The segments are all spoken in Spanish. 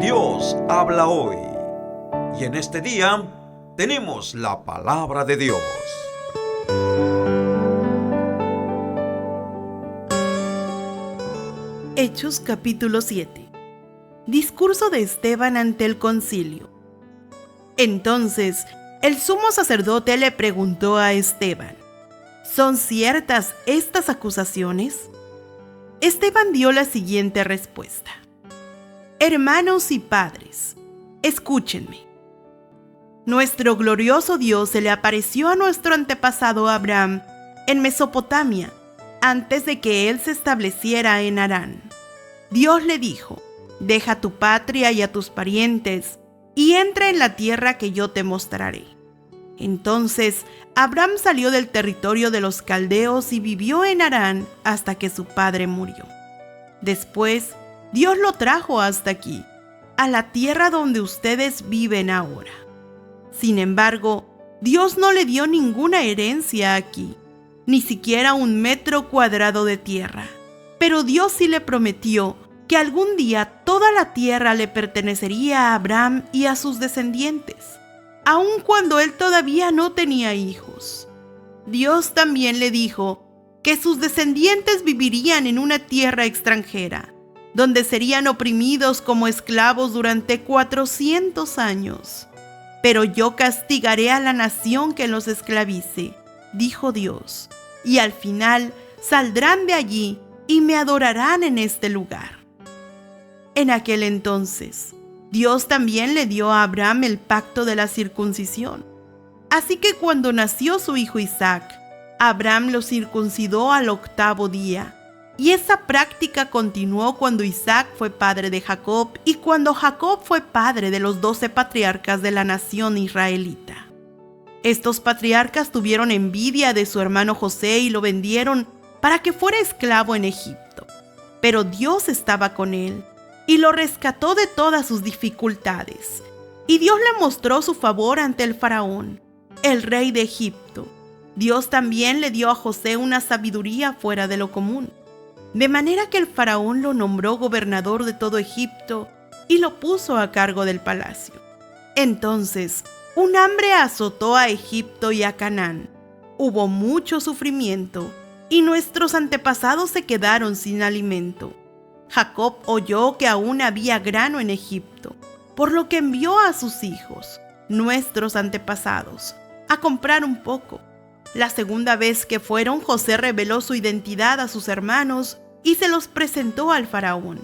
Dios habla hoy. Y en este día tenemos la palabra de Dios. Hechos capítulo 7. Discurso de Esteban ante el concilio. Entonces, el sumo sacerdote le preguntó a Esteban: ¿son ciertas estas acusaciones? Esteban dio la siguiente respuesta: hermanos y padres, escúchenme. Nuestro glorioso Dios se le apareció a nuestro antepasado Abraham en Mesopotamia, antes de que él se estableciera en Harán. Dios le dijo: deja a tu patria y a tus parientes, y entra en la tierra que yo te mostraré. Entonces Abraham salió del territorio de los caldeos y vivió en Harán hasta que su padre murió. Después, Dios lo trajo hasta aquí, a la tierra donde ustedes viven ahora. Sin embargo, Dios no le dio ninguna herencia aquí, ni siquiera 1 metro cuadrado de tierra. Pero Dios sí le prometió que algún día toda la tierra le pertenecería a Abraham y a sus descendientes, aun cuando él todavía no tenía hijos. Dios también le dijo que sus descendientes vivirían en una tierra extranjera, donde serían oprimidos como esclavos durante 400 años. Pero yo castigaré a la nación que los esclavice, dijo Dios, y al final saldrán de allí y me adorarán en este lugar. En aquel entonces, Dios también le dio a Abraham el pacto de la circuncisión. Así que cuando nació su hijo Isaac, Abraham lo circuncidó al 8º día. Y esa práctica continuó cuando Isaac fue padre de Jacob y cuando Jacob fue padre de los 12 patriarcas de la nación israelita. Estos patriarcas tuvieron envidia de su hermano José y lo vendieron para que fuera esclavo en Egipto. Pero Dios estaba con él y lo rescató de todas sus dificultades. Y Dios le mostró su favor ante el faraón, el rey de Egipto. Dios también le dio a José una sabiduría fuera de lo común, de manera que el faraón lo nombró gobernador de todo Egipto y lo puso a cargo del palacio. Entonces, un hambre azotó a Egipto y a Canaán. Hubo mucho sufrimiento y nuestros antepasados se quedaron sin alimento. Jacob oyó que aún había grano en Egipto, por lo que envió a sus hijos, nuestros antepasados, a comprar un poco. La segunda vez que fueron, José reveló su identidad a sus hermanos y se los presentó al faraón.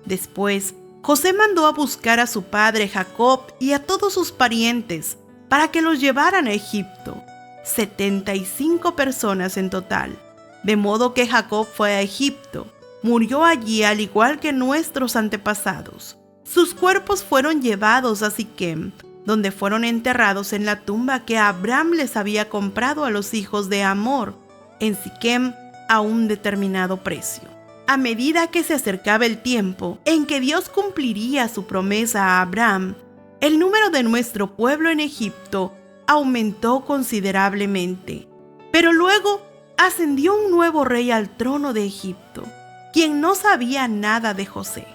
Después, José mandó a buscar a su padre Jacob y a todos sus parientes para que los llevaran a Egipto, 75 personas en total. De modo que Jacob fue a Egipto, murió allí al igual que nuestros antepasados. Sus cuerpos fueron llevados a Siquem, donde fueron enterrados en la tumba que Abraham les había comprado a los hijos de Hamor en Siquem a un determinado precio. A medida que se acercaba el tiempo en que Dios cumpliría su promesa a Abraham, el número de nuestro pueblo en Egipto aumentó considerablemente. Pero luego ascendió un nuevo rey al trono de Egipto, quien no sabía nada de José.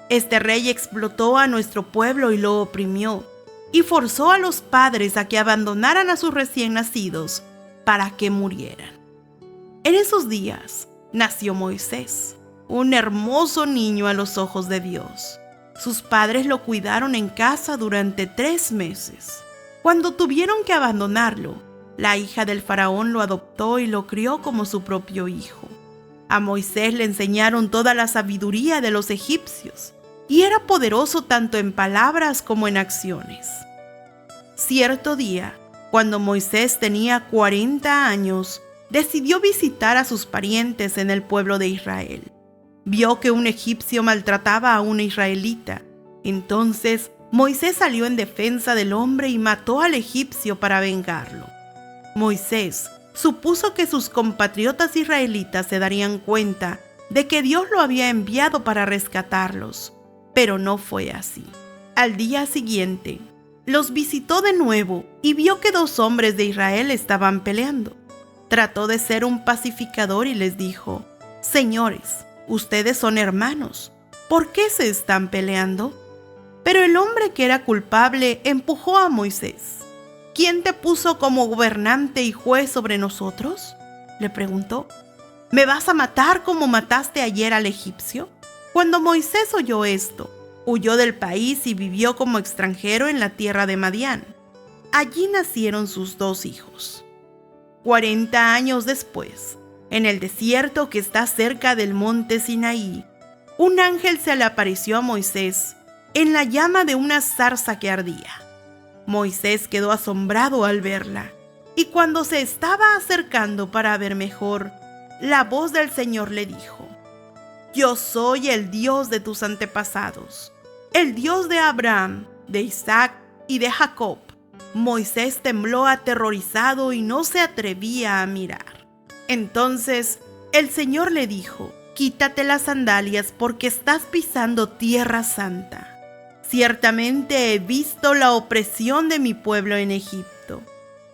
Este rey explotó a nuestro pueblo y lo oprimió, y forzó a los padres a que abandonaran a sus recién nacidos para que murieran. En esos días nació Moisés, un hermoso niño a los ojos de Dios. Sus padres lo cuidaron en casa durante 3 meses. Cuando tuvieron que abandonarlo, la hija del faraón lo adoptó y lo crió como su propio hijo. A Moisés le enseñaron toda la sabiduría de los egipcios, y era poderoso tanto en palabras como en acciones. Cierto día, cuando Moisés tenía 40 años, decidió visitar a sus parientes en el pueblo de Israel. Vio que un egipcio maltrataba a una israelita. Entonces Moisés salió en defensa del hombre y mató al egipcio para vengarlo. Moisés supuso que sus compatriotas israelitas se darían cuenta de que Dios lo había enviado para rescatarlos, pero no fue así. Al día siguiente, los visitó de nuevo y vio que 2 hombres de Israel estaban peleando. Trató de ser un pacificador y les dijo: señores, ustedes son hermanos, ¿por qué se están peleando? Pero el hombre que era culpable empujó a Moisés. ¿Quién te puso como gobernante y juez sobre nosotros?, le preguntó. ¿Me vas a matar como mataste ayer al egipcio? Cuando Moisés oyó esto, huyó del país y vivió como extranjero en la tierra de Madián. Allí nacieron sus 2 hijos. 40 años después, en el desierto que está cerca del monte Sinaí, un ángel se le apareció a Moisés en la llama de una zarza que ardía. Moisés quedó asombrado al verla, y cuando se estaba acercando para ver mejor, la voz del Señor le dijo: Yo soy el Dios de tus antepasados, el Dios de Abraham, de Isaac y de Jacob. Moisés tembló aterrorizado y no se atrevía a mirar. Entonces el Señor le dijo: Quítate las sandalias porque estás pisando tierra santa. Ciertamente he visto la opresión de mi pueblo en Egipto.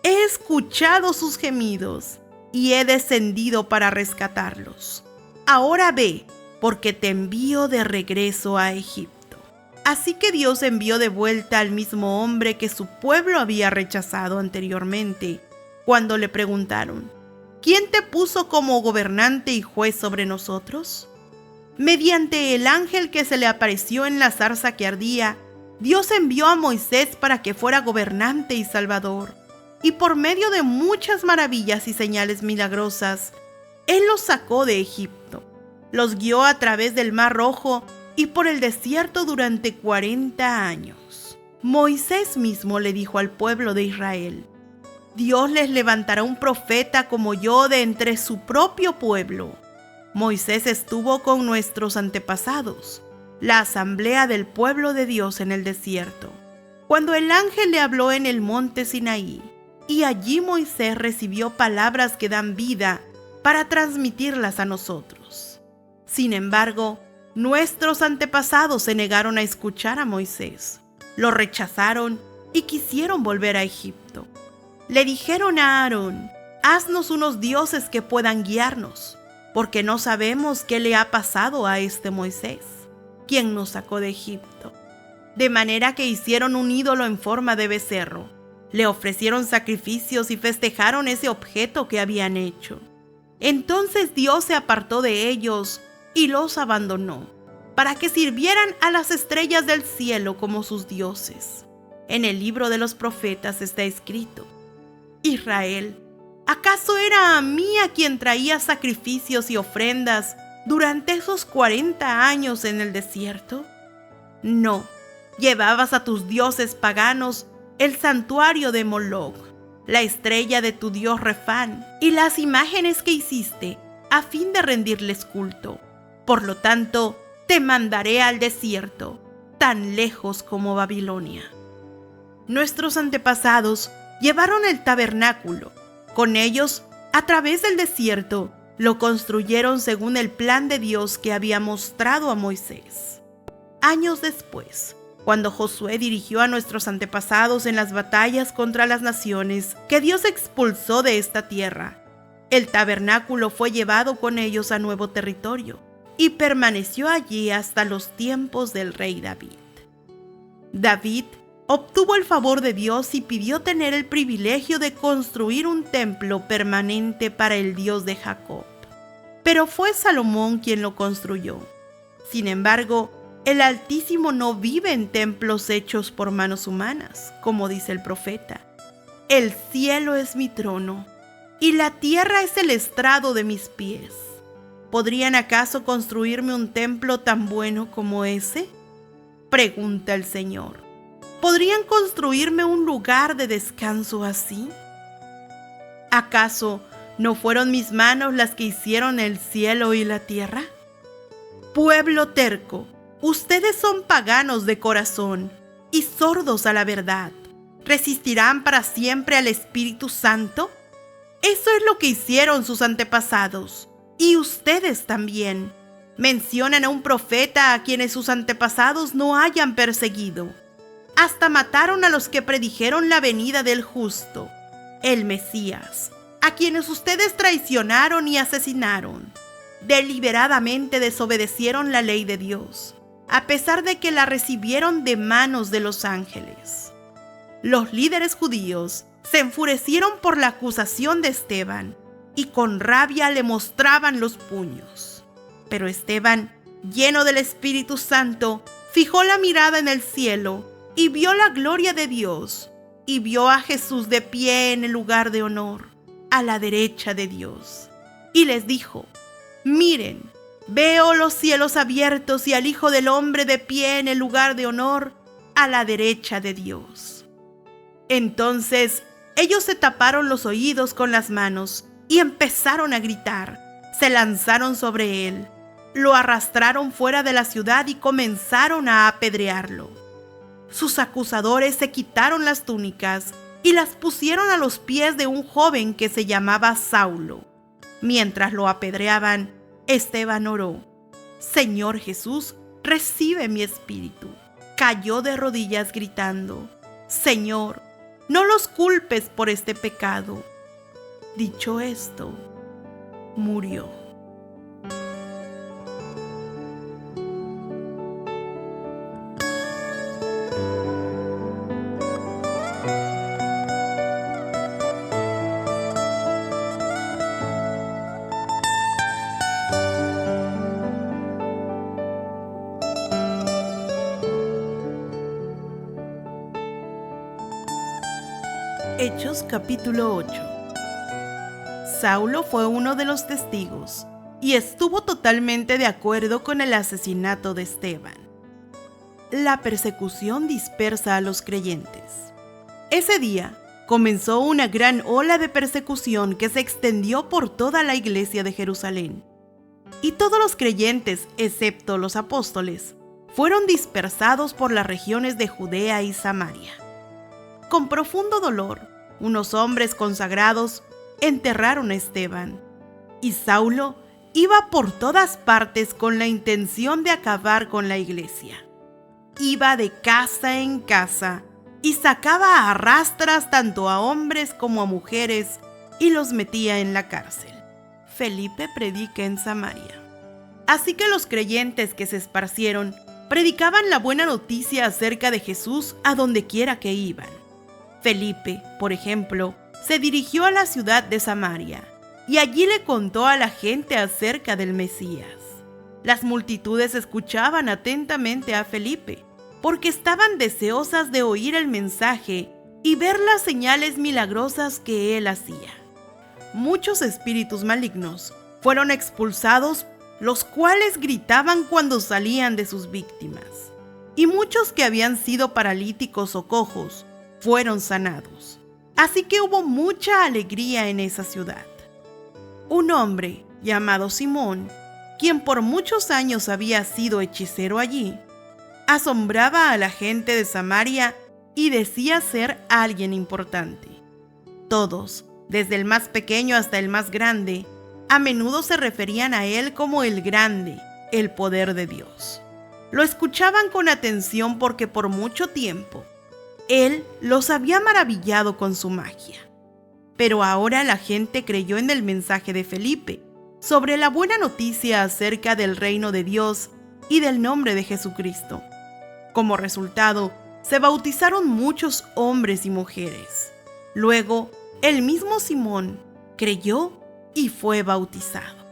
He escuchado sus gemidos y he descendido para rescatarlos. Ahora ve, porque te envío de regreso a Egipto. Así que Dios envió de vuelta al mismo hombre que su pueblo había rechazado anteriormente, cuando le preguntaron: ¿Quién te puso como gobernante y juez sobre nosotros? Mediante el ángel que se le apareció en la zarza que ardía, Dios envió a Moisés para que fuera gobernante y salvador, y por medio de muchas maravillas y señales milagrosas, Él los sacó de Egipto, los guió a través del Mar Rojo y por el desierto durante 40 años. Moisés mismo le dijo al pueblo de Israel: Dios les levantará un profeta como yo de entre su propio pueblo. Moisés estuvo con nuestros antepasados, la asamblea del pueblo de Dios en el desierto, cuando el ángel le habló en el monte Sinaí, y allí Moisés recibió palabras que dan vida para transmitirlas a nosotros. Sin embargo, nuestros antepasados se negaron a escuchar a Moisés, lo rechazaron y quisieron volver a Egipto. Le dijeron a Aarón: Haznos unos dioses que puedan guiarnos, porque no sabemos qué le ha pasado a este Moisés, quien nos sacó de Egipto. De manera que hicieron un ídolo en forma de becerro, le ofrecieron sacrificios y festejaron ese objeto que habían hecho. Entonces Dios se apartó de ellos y los abandonó, para que sirvieran a las estrellas del cielo como sus dioses. En el libro de los profetas está escrito: Israel, ¿acaso era a mí a quien traía sacrificios y ofrendas durante esos 40 años en el desierto? No, llevabas a tus dioses paganos el santuario de Moloc, la estrella de tu dios Refán, y las imágenes que hiciste a fin de rendirles culto. Por lo tanto, te mandaré al desierto, tan lejos como Babilonia. Nuestros antepasados llevaron el tabernáculo. Con ellos, a través del desierto, lo construyeron según el plan de Dios que había mostrado a Moisés. Años después, cuando Josué dirigió a nuestros antepasados en las batallas contra las naciones que Dios expulsó de esta tierra, el tabernáculo fue llevado con ellos a nuevo territorio y permaneció allí hasta los tiempos del rey David. David obtuvo el favor de Dios y pidió tener el privilegio de construir un templo permanente para el Dios de Jacob. Pero fue Salomón quien lo construyó. Sin embargo, el Altísimo no vive en templos hechos por manos humanas, como dice el profeta. El cielo es mi trono, y la tierra es el estrado de mis pies. ¿Podrían acaso construirme un templo tan bueno como ese?, pregunta el Señor. ¿Podrían construirme un lugar de descanso así? ¿Acaso no fueron mis manos las que hicieron el cielo y la tierra? Pueblo terco, ustedes son paganos de corazón y sordos a la verdad. ¿Resistirán para siempre al Espíritu Santo? Eso es lo que hicieron sus antepasados, y ustedes también. Mencionan a un profeta a quienes sus antepasados no hayan perseguido. Hasta mataron a los que predijeron la venida del justo, el Mesías, a quienes ustedes traicionaron y asesinaron. Deliberadamente desobedecieron la ley de Dios, a pesar de que la recibieron de manos de los ángeles. Los líderes judíos se enfurecieron por la acusación de Esteban y con rabia le mostraban los puños. Pero Esteban, lleno del Espíritu Santo, fijó la mirada en el cielo y vio la gloria de Dios y vio a Jesús de pie en el lugar de honor, a la derecha de Dios. Y les dijo: miren, veo los cielos abiertos y al Hijo del Hombre de pie en el lugar de honor, a la derecha de Dios. Entonces ellos se taparon los oídos con las manos y empezaron a gritar. Se lanzaron sobre él, lo arrastraron fuera de la ciudad y comenzaron a apedrearlo. Sus acusadores se quitaron las túnicas y las pusieron a los pies de un joven que se llamaba Saulo. Mientras lo apedreaban, Esteban oró: Señor Jesús, recibe mi espíritu. Cayó de rodillas gritando: Señor, no los culpes por este pecado. Dicho esto, murió. Hechos capítulo 8. Saulo fue uno de los testigos y estuvo totalmente de acuerdo con el asesinato de Esteban. La persecución dispersa a los creyentes. Ese día comenzó una gran ola de persecución que se extendió por toda la iglesia de Jerusalén. Y todos los creyentes, excepto los apóstoles, fueron dispersados por las regiones de Judea y Samaria. Con profundo dolor, unos hombres consagrados enterraron a Esteban, y Saulo iba por todas partes con la intención de acabar con la iglesia. Iba de casa en casa y sacaba a arrastras tanto a hombres como a mujeres y los metía en la cárcel. Felipe predica en Samaria. Así que los creyentes que se esparcieron predicaban la buena noticia acerca de Jesús a donde quiera que iban. Felipe, por ejemplo, se dirigió a la ciudad de Samaria y allí le contó a la gente acerca del Mesías. Las multitudes escuchaban atentamente a Felipe porque estaban deseosas de oír el mensaje y ver las señales milagrosas que él hacía. Muchos espíritus malignos fueron expulsados, los cuales gritaban cuando salían de sus víctimas, y muchos que habían sido paralíticos o cojos fueron sanados. Así que hubo mucha alegría en esa ciudad. Un hombre llamado Simón, quien por muchos años había sido hechicero allí, asombraba a la gente de Samaria y decía ser alguien importante. Todos, desde el más pequeño hasta el más grande, a menudo se referían a él como el grande, el poder de Dios. Lo escuchaban con atención porque por mucho tiempo él los había maravillado con su magia. Pero ahora la gente creyó en el mensaje de Felipe sobre la buena noticia acerca del reino de Dios y del nombre de Jesucristo. Como resultado, se bautizaron muchos hombres y mujeres. Luego, el mismo Simón creyó y fue bautizado.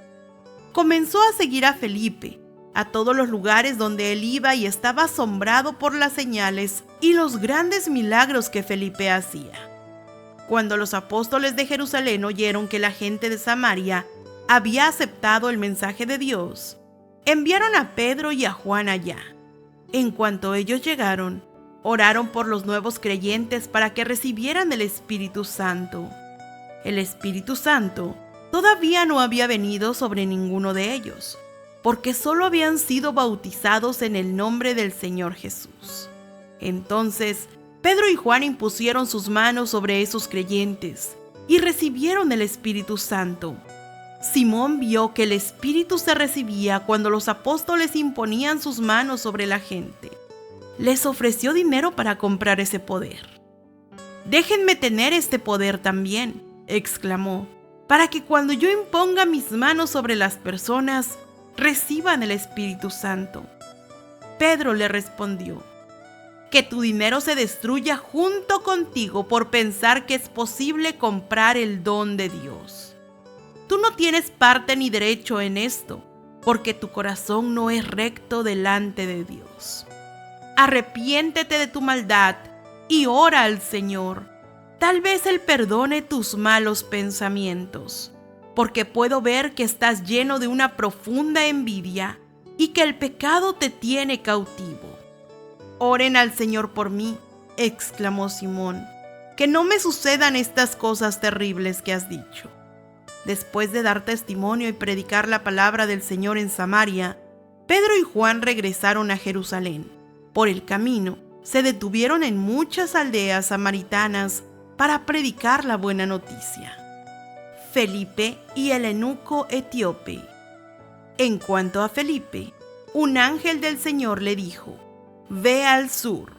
Comenzó a seguir a Felipe a todos los lugares donde él iba y estaba asombrado por las señales y los grandes milagros que Felipe hacía. Cuando los apóstoles de Jerusalén oyeron que la gente de Samaria había aceptado el mensaje de Dios, enviaron a Pedro y a Juan allá. En cuanto ellos llegaron, oraron por los nuevos creyentes para que recibieran el Espíritu Santo. El Espíritu Santo todavía no había venido sobre ninguno de ellos, porque solo habían sido bautizados en el nombre del Señor Jesús. Entonces, Pedro y Juan impusieron sus manos sobre esos creyentes y recibieron el Espíritu Santo. Simón vio que el Espíritu se recibía cuando los apóstoles imponían sus manos sobre la gente. Les ofreció dinero para comprar ese poder. «Déjenme tener este poder también», exclamó, «para que cuando yo imponga mis manos sobre las personas, reciban el Espíritu Santo». Pedro le respondió: que tu dinero se destruya junto contigo por pensar que es posible comprar el don de Dios. Tú no tienes parte ni derecho en esto, porque tu corazón no es recto delante de Dios. Arrepiéntete de tu maldad y ora al Señor. Tal vez Él perdone tus malos pensamientos, porque puedo ver que estás lleno de una profunda envidia y que el pecado te tiene cautivo. Oren al Señor por mí, exclamó Simón, que no me sucedan estas cosas terribles que has dicho. Después de dar testimonio y predicar la palabra del Señor en Samaria, Pedro y Juan regresaron a Jerusalén. Por el camino, se detuvieron en muchas aldeas samaritanas para predicar la buena noticia. Felipe y el eunuco etíope. En cuanto a Felipe, un ángel del Señor le dijo: ve al sur,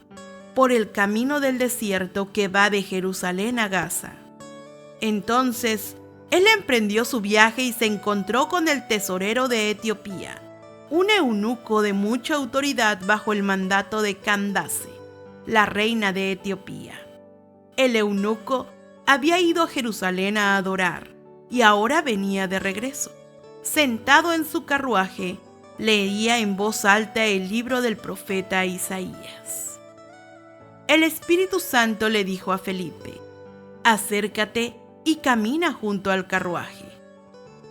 por el camino del desierto que va de Jerusalén a Gaza. Entonces, él emprendió su viaje y se encontró con el tesorero de Etiopía, un eunuco de mucha autoridad bajo el mandato de Candace, la reina de Etiopía. El eunuco había ido a Jerusalén a adorar y ahora venía de regreso. Sentado en su carruaje, leía en voz alta el libro del profeta Isaías. El Espíritu Santo le dijo a Felipe: acércate y camina junto al carruaje.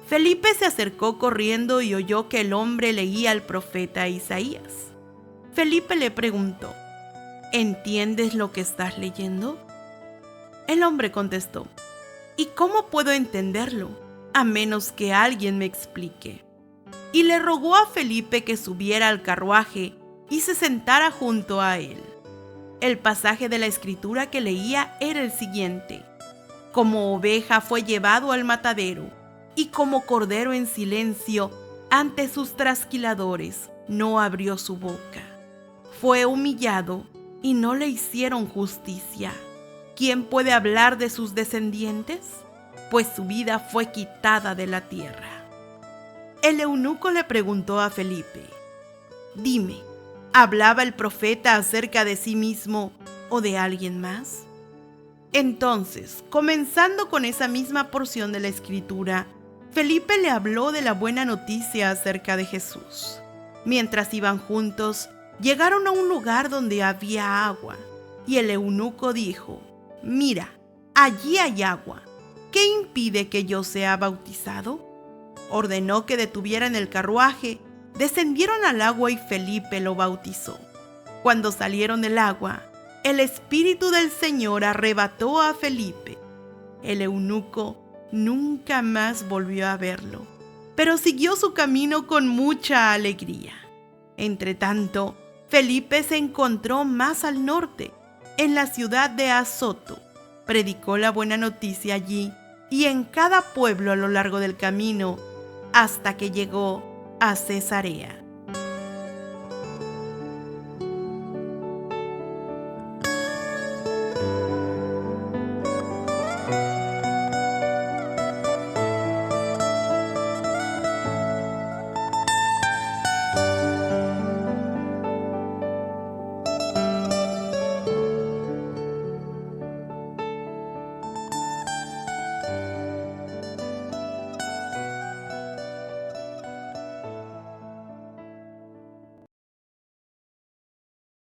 Felipe se acercó corriendo y oyó que el hombre leía al profeta Isaías. Felipe le preguntó: ¿entiendes lo que estás leyendo? El hombre contestó: ¿y cómo puedo entenderlo, a menos que alguien me explique? Y le rogó a Felipe que subiera al carruaje y se sentara junto a él. El pasaje de la escritura que leía era el siguiente: como oveja fue llevado al matadero, y como cordero en silencio ante sus trasquiladores no abrió su boca. Fue humillado y no le hicieron justicia. ¿Quién puede hablar de sus descendientes? Pues su vida fue quitada de la tierra. El eunuco le preguntó a Felipe: dime, ¿hablaba el profeta acerca de sí mismo o de alguien más? Entonces, comenzando con esa misma porción de la escritura, Felipe le habló de la buena noticia acerca de Jesús. Mientras iban juntos, llegaron a un lugar donde había agua, y el eunuco dijo: mira, allí hay agua. ¿Qué impide que yo sea bautizado? Ordenó que detuvieran el carruaje, descendieron al agua y Felipe lo bautizó. Cuando salieron del agua, el Espíritu del Señor arrebató a Felipe. El eunuco nunca más volvió a verlo, pero siguió su camino con mucha alegría. Entretanto, Felipe se encontró más al norte, en la ciudad de Azoto. Predicó la buena noticia allí y en cada pueblo a lo largo del camino, hasta que llegó a Cesarea.